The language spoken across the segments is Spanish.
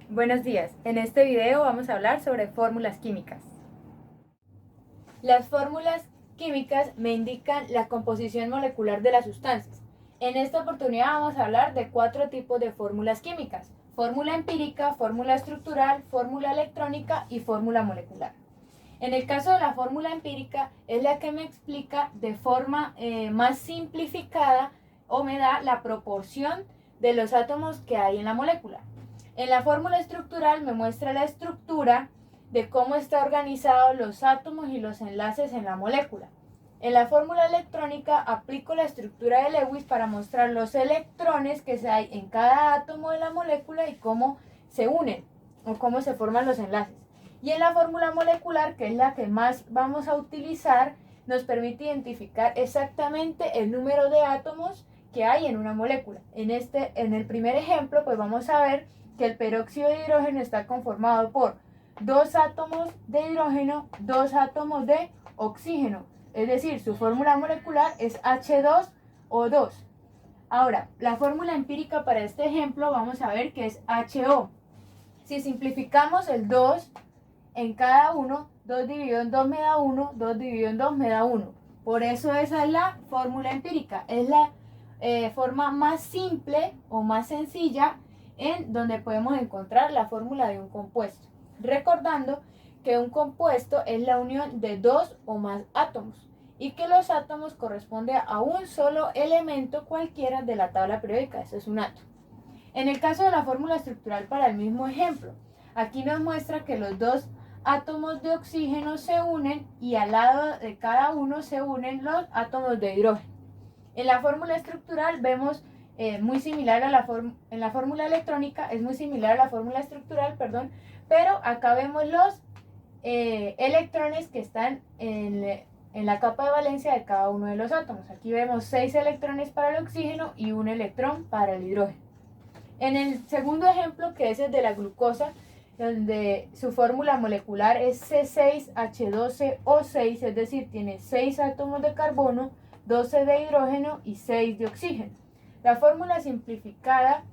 Buenos días, en este video vamos a hablar sobre fórmulas químicas. Las fórmulas químicas me indican la composición molecular de las sustancias. En esta oportunidad vamos a hablar de 4 tipos de fórmulas químicas: fórmula empírica, fórmula estructural, fórmula electrónica y fórmula molecular. En el caso de la fórmula empírica es la que me explica de forma más simplificada o me da la proporción de los átomos que hay en la molécula. En la fórmula estructural me muestra la estructura de cómo están organizados los átomos y los enlaces en la molécula. En la fórmula electrónica aplico la estructura de Lewis para mostrar los electrones que hay en cada átomo de la molécula y cómo se unen o cómo se forman los enlaces. Y en la fórmula molecular, que es la que más vamos a utilizar, nos permite identificar exactamente el número de átomos que hay en una molécula. En el primer ejemplo, pues vamos a ver que el peróxido de hidrógeno está conformado por 2 átomos de hidrógeno, 2 átomos de oxígeno. Es decir, su fórmula molecular es H2O2. Ahora, la fórmula empírica para este ejemplo vamos a ver que es HO. Si simplificamos el 2 en cada uno, 2 dividido en 2 me da 1, 2 dividido en 2 me da 1. Por eso esa es la fórmula empírica. Es la forma más simple o más sencilla en donde podemos encontrar la fórmula de un compuesto. Recordando que un compuesto es la unión de 2 o más átomos y que los átomos corresponden a un solo elemento cualquiera de la tabla periódica. Eso es un átomo. En el caso de la fórmula estructural para el mismo ejemplo, aquí nos muestra que los 2 átomos de oxígeno se unen y al lado de cada uno se unen los átomos de hidrógeno. En la fórmula estructural vemos muy similar a en la fórmula electrónica, es muy similar a la fórmula estructural, pero acá vemos los electrones que están en la capa de valencia de cada uno de los átomos. Aquí vemos 6 electrones para el oxígeno y 1 electrón para el hidrógeno. En el segundo ejemplo, que es el de la glucosa, donde su fórmula molecular es C6H12O6, es decir, tiene 6 átomos de carbono, 12 de hidrógeno y 6 de oxígeno. La fórmula simplificada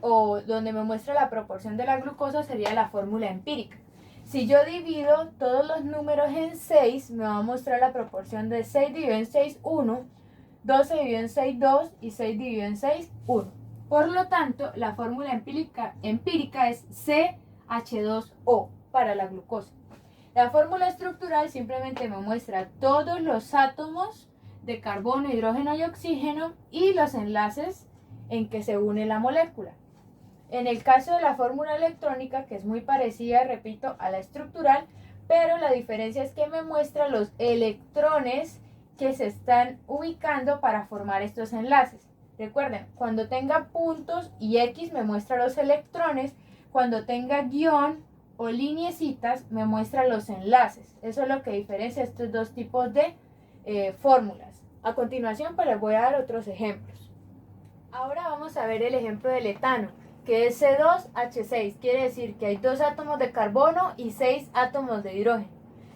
o donde me muestra la proporción de la glucosa sería la fórmula empírica. Si yo divido todos los números en 6, me va a mostrar la proporción de 6 dividido en 6, 1, 12 dividido en 6, 2 y 6 dividido en 6, 1. Por lo tanto, la fórmula empírica es CH2O para la glucosa. La fórmula estructural simplemente me muestra todos los átomos de carbono, hidrógeno y oxígeno y los enlaces en que se une la molécula. En el caso de la fórmula electrónica, que es muy parecida, repito, a la estructural, pero la diferencia es que me muestra los electrones que se están ubicando para formar estos enlaces. Recuerden, cuando tenga puntos y X me muestra los electrones, cuando tenga guión o lineecitas me muestra los enlaces. Eso es lo que diferencia estos dos tipos de fórmulas. A continuación, pues les voy a dar otros ejemplos. Ahora vamos a ver el ejemplo del etano, que es C2H6. Quiere decir que hay 2 átomos de carbono y 6 átomos de hidrógeno.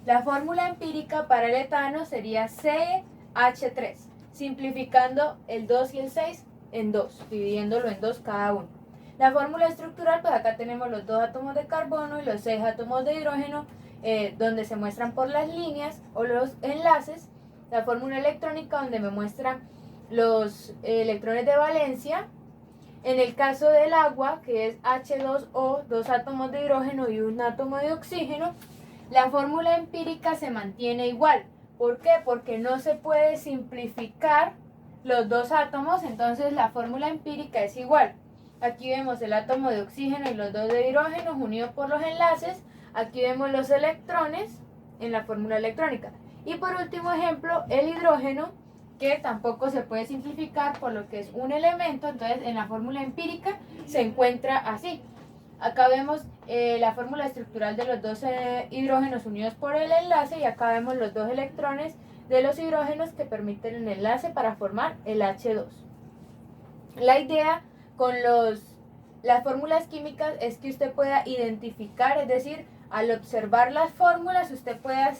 La fórmula empírica para el etano sería CH3, simplificando el 2 y el 6 en 2, dividiéndolo en 2 cada uno. La fórmula estructural, pues acá tenemos los 2 átomos de carbono y los 6 átomos de hidrógeno, donde se muestran por las líneas o los enlaces. La fórmula electrónica, donde me muestran los electrones de valencia. En el caso del agua, que es H2O, 2 átomos de hidrógeno y 1 átomo de oxígeno, la fórmula empírica se mantiene igual. ¿Por qué? Porque no se puede simplificar los 2 átomos, entonces la fórmula empírica es igual. Aquí vemos el átomo de oxígeno y los 2 de hidrógeno unidos por los enlaces. Aquí vemos los electrones en la fórmula electrónica. Y por último ejemplo, el hidrógeno, que tampoco se puede simplificar por lo que es un elemento, entonces en la fórmula empírica se encuentra así. Acá vemos la fórmula estructural de los 2 hidrógenos unidos por el enlace y acá vemos los 2 electrones de los hidrógenos que permiten el enlace para formar el H2. La idea con las fórmulas químicas es que usted pueda identificar, es decir, al observar las fórmulas usted pueda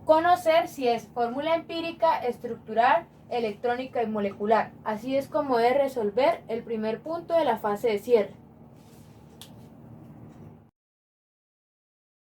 conocer si es fórmula empírica, estructural, electrónica y molecular. Así es como debe resolver el primer punto de la fase de cierre.